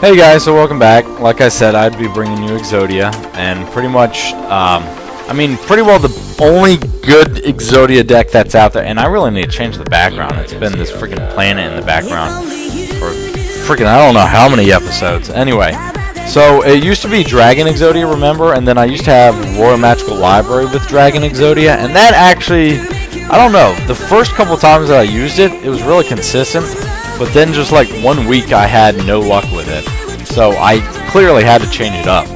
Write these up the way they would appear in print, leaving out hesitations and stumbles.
Hey guys, so welcome back. Like I said, I'd be bringing you Exodia, and pretty much, I mean, pretty well the only good Exodia deck that's out there, and I really need to change the background. It's been this freaking planet in the background for freaking, I don't know how many episodes. Anyway, so it used to be Dragon Exodia, remember? And then I used to have Royal Magical Library with Dragon Exodia, and that actually, I don't know, the first couple times that I used it, it was really consistent. But then just like 1 week I had no luck with it. So I clearly had to change it up.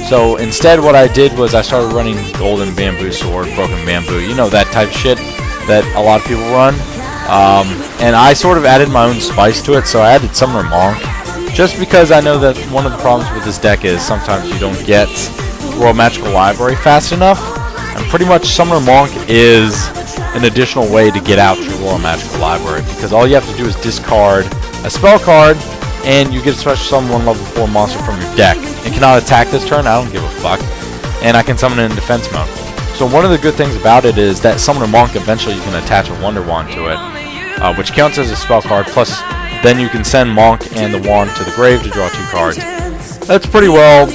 So instead what I did was I started running Golden Bamboo Sword, Broken Bamboo, you know, that type of shit that a lot of people run. And I sort of added my own spice to it, so I added Summoner Monk. Just because I know that one of the problems with this deck is sometimes you don't get Royal Magical Library fast enough. And pretty much Summoner Monk is an additional way to get out your Royal Magical Library, because all you have to do is discard a spell card and you get a special summon 1 level 4 monster from your deck. It cannot attack this turn, I don't give a fuck, and I can summon it in defense mode. So one of the good things about it is that Summoner Monk, eventually you can attach a Wonder Wand to it, which counts as a spell card, plus then you can send Monk and the wand to the grave to draw 2 cards. That's pretty well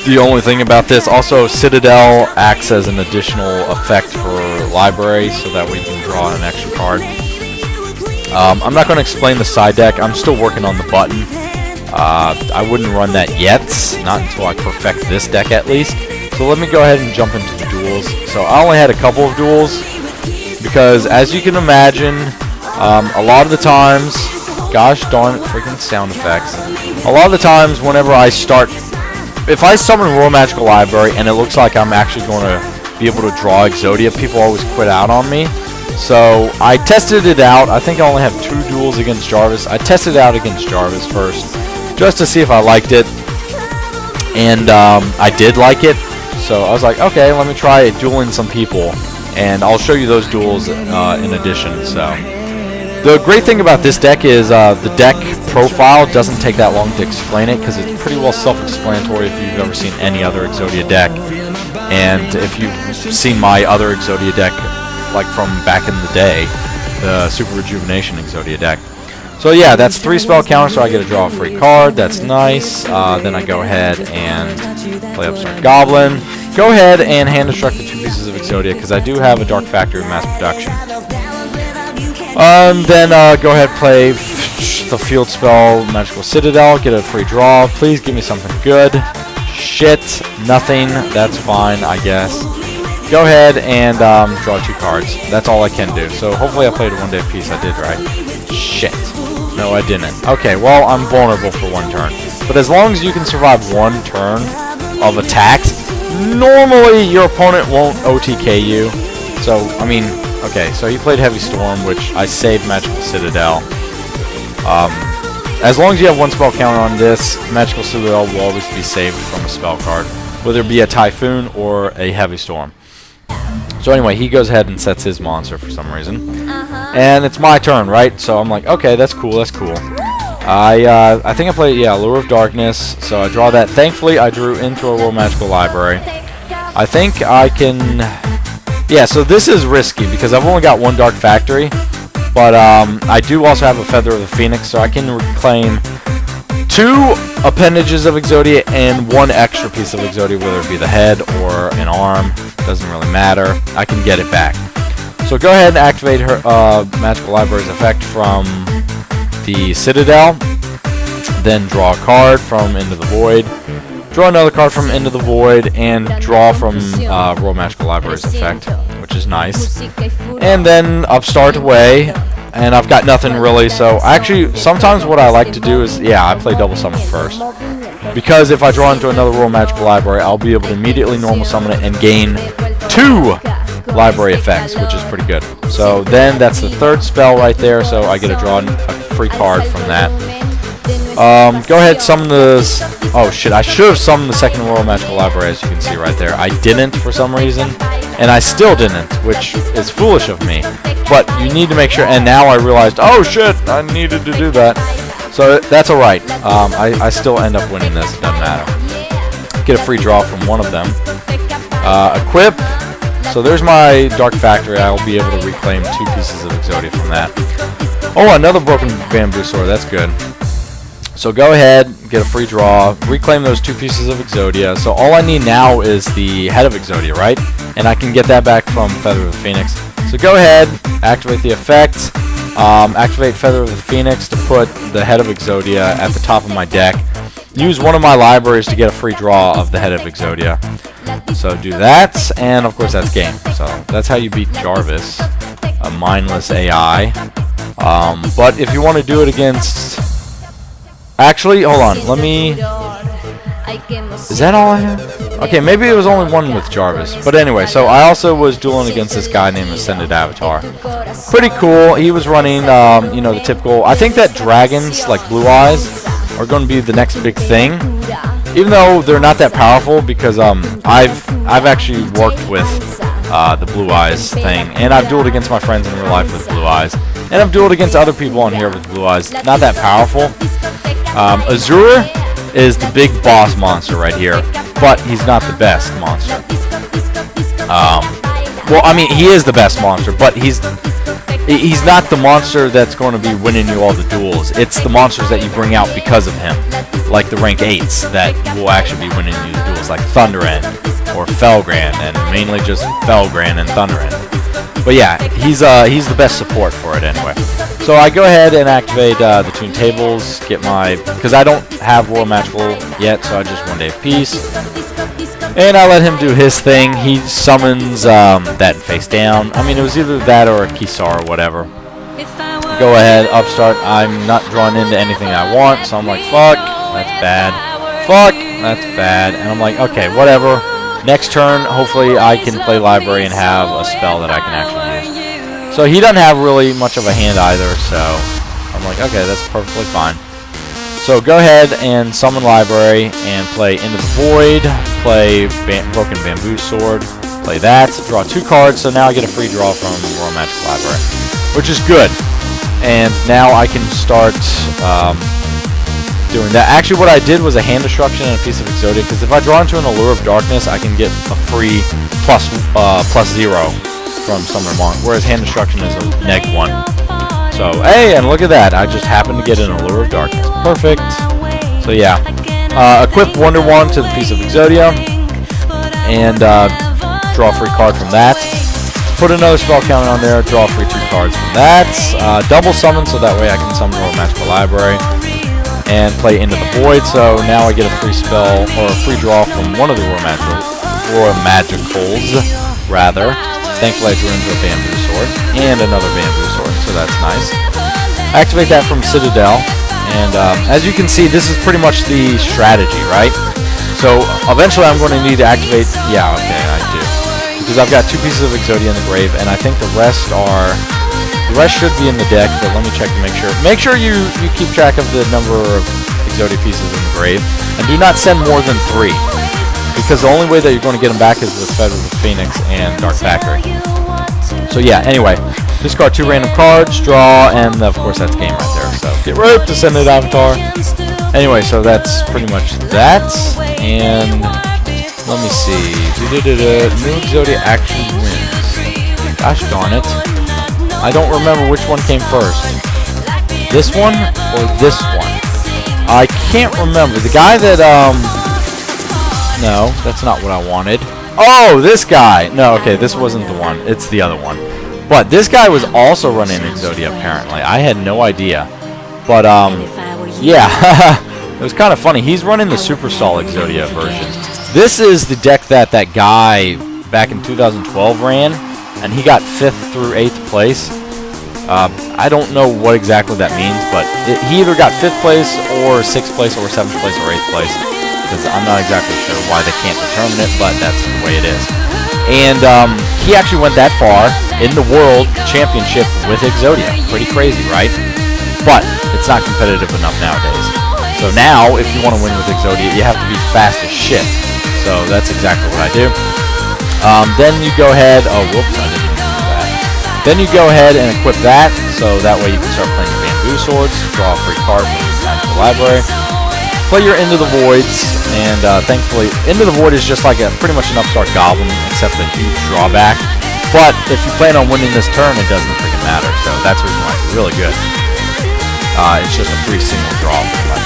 the only thing about this. Also, Citadel acts as an additional effect for library, so that way you can draw an extra card. I'm not going to explain the side deck. I'm still working on the button. I wouldn't run that yet, not until I perfect this deck at least. So let me go ahead and jump into the duels. So I only had a couple of duels, because as you can imagine, a lot of the times, gosh darn it, freaking sound effects. A lot of the times whenever I start, if I summon Royal Magical Library and it looks like I'm actually going to be able to draw Exodia, people always quit out on me. So I tested it out. I think I only have 2 duels against Jarvis. I tested it out against Jarvis first, just to see if I liked it. And I did like it. So I was like, okay, let me try dueling some people. And I'll show you those duels in addition. So the great thing about this deck is the deck profile doesn't take that long to explain it, because it's pretty well self-explanatory if you've ever seen any other Exodia deck. And if you've seen my other Exodia deck, like from back in the day, the Super Rejuvenation Exodia deck. So yeah, that's 3 spell counters, so I get to draw a free card. That's nice. Then I go ahead and play Upstart Goblin. Go ahead and hand destruct the 2 pieces of Exodia, because I do have a Dark Factory mass production. Then go ahead, play the field spell Magical Citadel, get a free draw. Please give me something good. Shit, nothing. That's fine, I guess. Go ahead and draw 2 cards. That's all I can do. So hopefully I played a 1-day piece. I did, right? Shit. No, I didn't. Okay, well, I'm vulnerable for 1 turn. But as long as you can survive 1 turn of attacks, normally your opponent won't OTK you. So, I mean, okay, so he played Heavy Storm, which I saved Magical Citadel. As long as you have 1 spell counter on this, Magical Citadel will always be saved from a spell card, whether it be a Typhoon or a Heavy Storm. So anyway, he goes ahead and sets his monster for some reason. And it's my turn, right? So I'm like, okay, that's cool, that's cool. I think I played, yeah, Allure of Darkness, so I draw that. Thankfully, I drew into a Royal Magical Library. I think I can... Yeah, so this is risky, because I've only got 1 Dark Factory, but I do also have a Feather of the Phoenix, so I can reclaim 2 appendages of Exodia and 1 extra piece of Exodia, whether it be the head or an arm. Doesn't really matter. I can get it back. So go ahead and activate her Magical Library's effect from the Citadel. Then draw a card from Into the Void. Draw another card from Into the Void, and draw from Royal Magical Library's effect, which is nice. And then Upstart away. And I've got nothing really, so actually, sometimes what I like to do is, yeah, I play Double Summon first. Because if I draw into another Royal Magical Library, I'll be able to immediately normal summon it and gain 2 library effects, which is pretty good. So then that's the 3rd spell right there, so I get to draw a free card from that. Go ahead, summon this. Oh shit, I should have summoned the 2nd Royal Magical Library, as you can see right there. I didn't for some reason, and I still didn't, which is foolish of me. But you need to make sure, and now I realized, oh shit, I needed to do that. So that's alright. I still end up winning this, it doesn't matter. Get a free draw from one of them. Equip. So there's my Dark Factory. I'll be able to reclaim 2 pieces of Exodia from that. Oh, another Broken Bamboo Sword, that's good. So go ahead, get a free draw, reclaim those 2 pieces of Exodia. So all I need now is the head of Exodia, right? And I can get that back from Feather of the Phoenix. So go ahead, activate the effect, activate Feather of the Phoenix to put the head of Exodia at the top of my deck. Use one of my libraries to get a free draw of the head of Exodia. So do that, and of course that's game. So that's how you beat Jarvis, a mindless AI. But if you want to do it against... Actually, hold on, let me... Is that all I have? Okay, maybe it was only one with Jarvis. But anyway, so I also was dueling against this guy named Ascended Avatar. Pretty cool. He was running, you know, the typical... I think that dragons, like Blue Eyes, are going to be the next big thing. Even though they're not that powerful, because I've actually worked with the Blue Eyes thing. And I've dueled against my friends in real life with Blue Eyes. And I've dueled against other people on here with Blue Eyes. Not that powerful. Azure is the big boss monster right here, but he's not the best monster. Well, I mean, he is the best monster, but he's not the monster that's going to be winning you all the duels. It's the monsters that you bring out because of him, like the rank 8s that will actually be winning you the duels, like Thunderend or Felgrand, and mainly just Felgrand and Thunderend. But yeah, he's the best support for it anyway. So I go ahead and activate the Toon Tables, get my... Because I don't have Royal Magical yet, so I just 1 day of peace. And I let him do his thing. He summons that face down. I mean, it was either that or a Kisar or whatever. Go ahead, Upstart. I'm not drawn into anything I want, so I'm like, fuck, that's bad. Fuck, that's bad. And I'm like, okay, whatever. Next turn, hopefully I can play Library and have a spell that I can actually use. So he doesn't have really much of a hand either, so I'm like, okay, that's perfectly fine. So go ahead and summon Library and play Into the Void, play Broken Bamboo Sword, play that, draw 2 cards, so now I get a free draw from Royal Magic Library, which is good. And now I can start doing that. Actually, what I did was a hand destruction and a piece of Exodia, because if I draw into an Allure of Darkness, I can get a free plus 0 from Summoner Monk, whereas hand destruction is a -1. So, hey, and look at that. I just happened to get an Allure of Darkness. Perfect. So, yeah. Equip Wonder Wand to the piece of Exodia, and draw a free card from that. Put another spell counter on there, draw free 2 cards from that. Double summon, so that way I can summon Royal Magical Library. And play Into the Void, so now I get a free spell, or a free draw from one of the Royal Magicals, rather. Thankfully I drew into a Bamboo Sword, and another Bamboo Sword, so that's nice. Activate that from Citadel, and as you can see, this is pretty much the strategy, right? So eventually I'm going to need to activate, yeah, okay, I do. Because I've got 2 pieces of Exodia in the grave, and I think the rest should be in the deck, but let me check to make sure. Make sure you keep track of the number of Exodia pieces in the grave, and do not send more than 3, because the only way that you're going to get them back is with Feather of the Phoenix and Dark Factory. So yeah, anyway, discard 2 random cards, draw, and of course that's game right there. So get ripped, Ascended Avatar. Anyway, so that's pretty much that, and let me see. New Exodia actually wins. Gosh darn it. I don't remember which one came first. This one or this one? I can't remember. The guy that, no, that's not what I wanted. Oh, this guy! No, okay, this wasn't the one. It's the other one. But this guy was also running Exodia, apparently. I had no idea. But, yeah. It was kind of funny. He's running the Super Stall Exodia version. This is the deck that guy back in 2012 ran, and he got 5th through 8th place. I don't know what exactly that means, but he either got 5th place, or 6th place, or 7th place, or 8th place. Because I'm not exactly sure why they can't determine it, but that's the way it is. And he actually went that far in the World Championship with Exodia. Pretty crazy, right? But it's not competitive enough nowadays. So now, if you want to win with Exodia, you have to be fast as shit. So that's exactly what I do. Then you go ahead... Oh, whoops, I didn't do that. Then you go ahead and equip that, so that way you can start playing your Bamboo Swords, draw a free card from the Magical Library, play your Into the Voids, and thankfully, Into the Void is just like pretty much an Upstart Goblin, except a huge drawback. But if you plan on winning this turn, it doesn't freaking matter, so that's the reason why it's really good. It's just a free single draw, pretty much.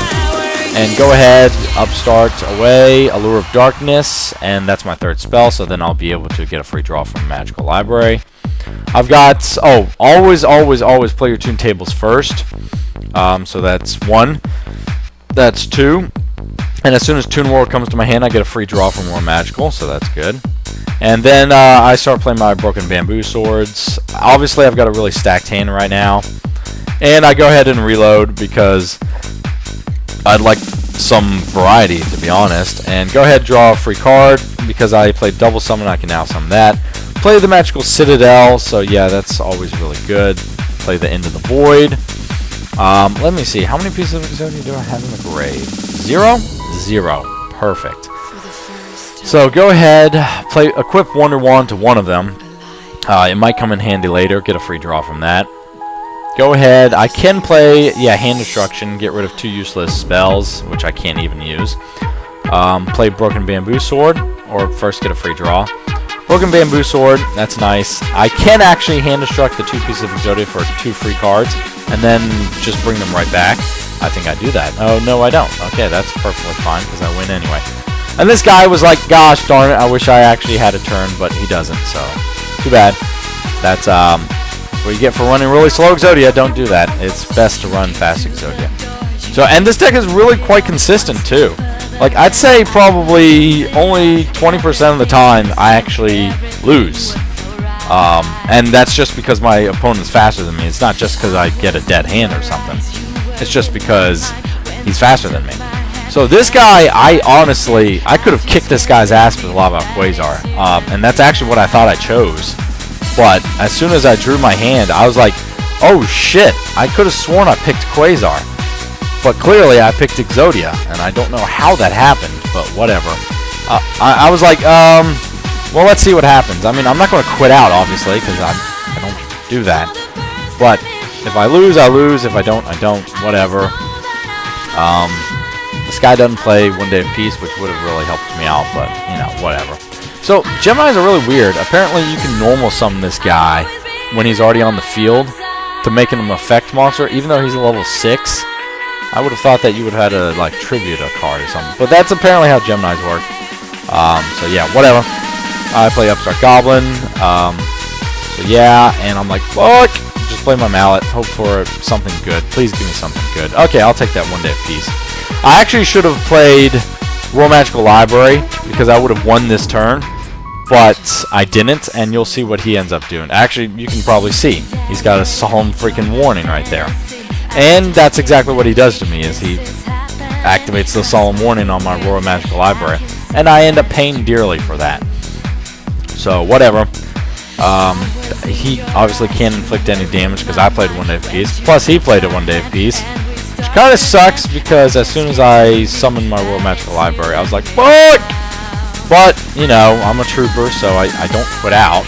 And go ahead, Upstart away, Allure of Darkness, and that's my third spell, so then I'll be able to get a free draw from Magical Library. I've got, always play your Toon tables first. So that's 1. That's 2. And as soon as Toon World comes to my hand, I get a free draw from more Magical, so that's good. And then I start playing my Broken Bamboo Swords. Obviously, I've got a really stacked hand right now. And I go ahead and reload because I'd like some variety, to be honest. And go ahead, draw a free card. Because I played double summon, I can now summon that. Play the Magical Citadel, so yeah, that's always really good. Play the End of the Void. Let me see, how many Pieces of Exodia do I have in the grave? 0? 0. Perfect. So go ahead, equip Wonder Wand to one of them. It might come in handy later, get a free draw from that. Go ahead, I can play, Hand Destruction, get rid of 2 useless spells, which I can't even use. Play Broken Bamboo Sword, or first get a free draw. Broken Bamboo Sword, that's nice. I can actually Hand Destruct the 2 Pieces of Exodia for 2 free cards, and then just bring them right back. I think I do that. Oh, no, I don't. Okay, that's perfectly fine, because I win anyway. And this guy was like, gosh darn it, I wish I actually had a turn, but he doesn't, so too bad. That's what you get for running really slow Exodia. Don't do that. It's best to run fast Exodia. So, and this deck is really quite consistent, too. Like, I'd say probably only 20% of the time I actually lose. And that's just because my opponent's faster than me. It's not just because I get a dead hand or something. It's just because he's faster than me. So this guy, I could have kicked this guy's ass with Lava Quasar. And that's actually what I thought I chose. But as soon as I drew my hand, I was like, oh shit, I could have sworn I picked Quasar. But clearly I picked Exodia, and I don't know how that happened, but whatever. I was like, well, let's see what happens. I mean, I'm not going to quit out, obviously, because I don't do that. But if I lose, I lose. If I don't, I don't. Whatever. This guy doesn't play One Day of Peace, which would have really helped me out, but, you know, whatever. So, Geminis are really weird. Apparently, you can normal summon this guy when he's already on the field to make him an effect monster, even though he's a level 6. I would have thought that you would have had to, like, tribute a card or something. But that's apparently how Geminis work. So, yeah, whatever. I play Upstart Goblin. So, yeah, and I'm like, fuck! Just play my Mallet. Hope for something good. Please give me something good. Okay, I'll take that One Day of Peace. I actually should have played Royal Magical Library because I would have won this turn. But I didn't, and you'll see what he ends up doing. Actually, you can probably see. He's got a solemn freaking warning right there. And that's exactly what he does to me, is he activates the solemn warning on my Royal Magical Library. And I end up paying dearly for that. So, whatever. He obviously can't inflict any damage because I played One Day of Peace. Plus, he played a One Day of Peace. Which kind of sucks because as soon as I summoned my Royal Magical Library, I was like, fuck! But, you know, I'm a trooper, so I don't quit out.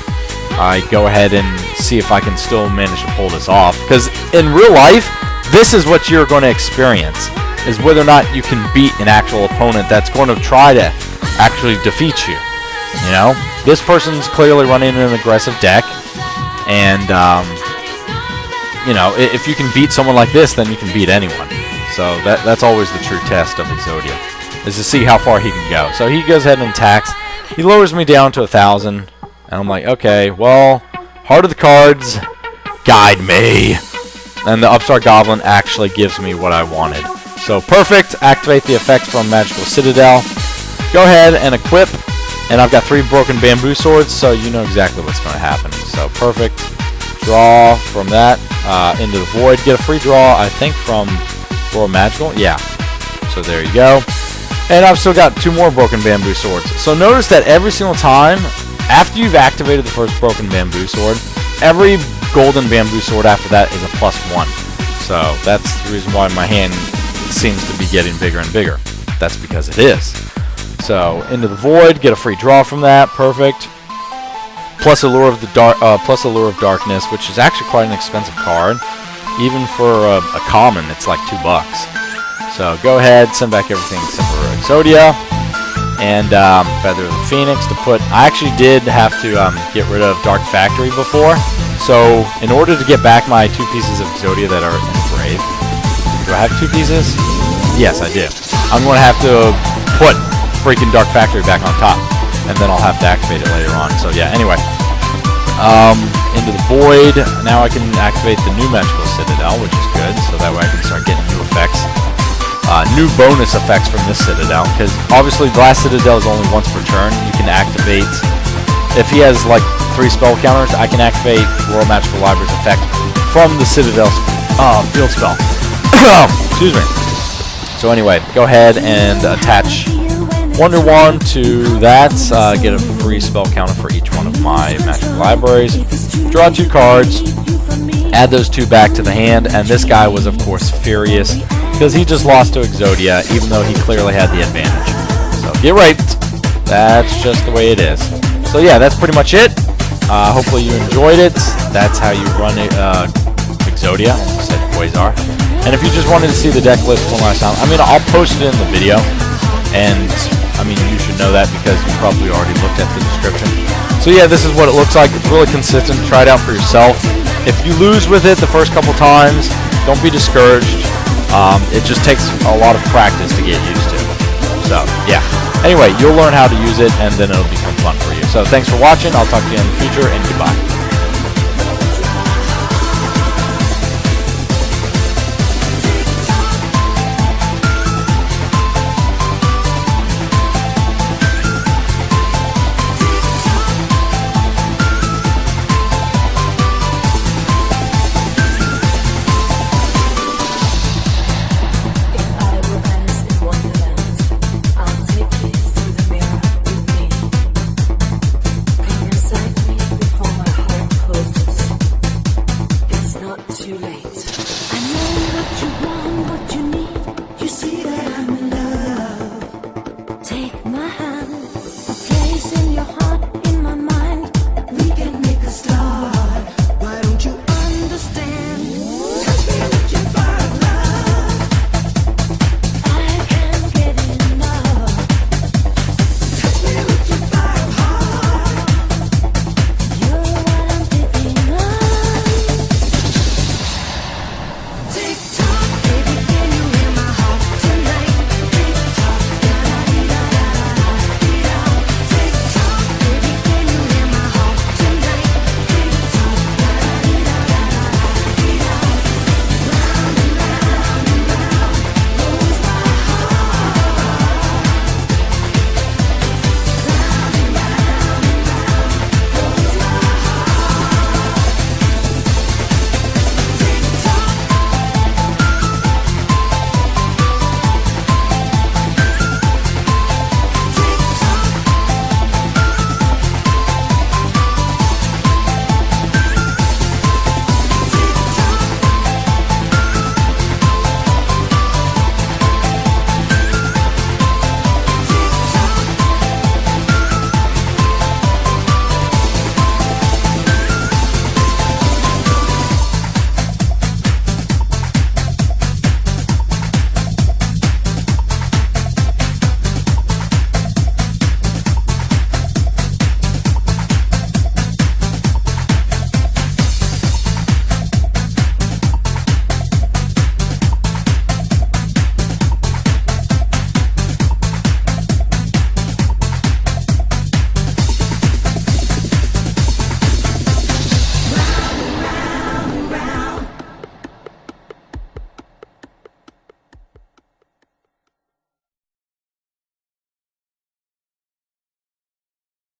I go ahead and see if I can still manage to pull this off. Because in real life, this is what you're going to experience. Is whether or not you can beat an actual opponent that's going to try to actually defeat you. You know? This person's clearly running an aggressive deck. And, you know, if you can beat someone like this, then you can beat anyone. So that's always the true test of Exodia. Is to see how far he can go. So he goes ahead and attacks. He lowers me down to 1,000. And I'm like, okay, well, Heart of the Cards, guide me. And the Upstart Goblin actually gives me what I wanted. So perfect. Activate the effect from Magical Citadel. Go ahead and equip. And I've got 3 Broken Bamboo Swords, so you know exactly what's going to happen. So perfect. Draw from that into the Void. Get a free draw, I think, from Royal Magical. Yeah. So there you go. And I've still got 2 more Broken Bamboo Swords. So notice that every single time, after you've activated the first Broken Bamboo Sword, every Golden Bamboo Sword after that is a +1. So that's the reason why my hand seems to be getting bigger and bigger. That's because it is. So into the Void, get a free draw from that. Perfect. Plus Allure of Darkness, which is actually quite an expensive card. Even for a common, it's like $2. So go ahead, send back everything except for Exodia, and Feather of the Phoenix to put. I actually did have to get rid of Dark Factory before, so in order to get back my 2 pieces of Exodia that are in the grave, do I have 2 pieces? Yes, I do. I'm going to have to put freaking Dark Factory back on top, and then I'll have to activate it later on. So yeah, anyway. Into the Void. Now I can activate the new Magical Citadel, which is good, so that way I can start getting new effects. New bonus effects from this Citadel, because obviously the last Citadel is only once per turn. You can activate, if he has like 3 spell counters, I can activate Royal Magical Library's effect from the Citadel's field spell. Excuse me. So anyway, go ahead and attach Wonder Wand to that, get a free spell counter for each one of my Magical Libraries. Draw 2 cards, add those 2 back to the hand, and this guy was of course furious because he just lost to Exodia, even though he clearly had the advantage. So get raped. That's just the way it is. So yeah, that's pretty much it. Hopefully you enjoyed it. That's how you run Exodia. I almost said Quasar. And if you just wanted to see the deck list one last time, I mean, I'll post it in the video, and I mean, you should know that because you probably already looked at the description. So yeah, this is what it looks like. It's really consistent. Try it out for yourself. If you lose with it the first couple times, don't be discouraged. It just takes a lot of practice to get used to. So yeah. Anyway, you'll learn how to use it, and then it'll become fun for you. So thanks for watching. I'll talk to you in the future, and goodbye.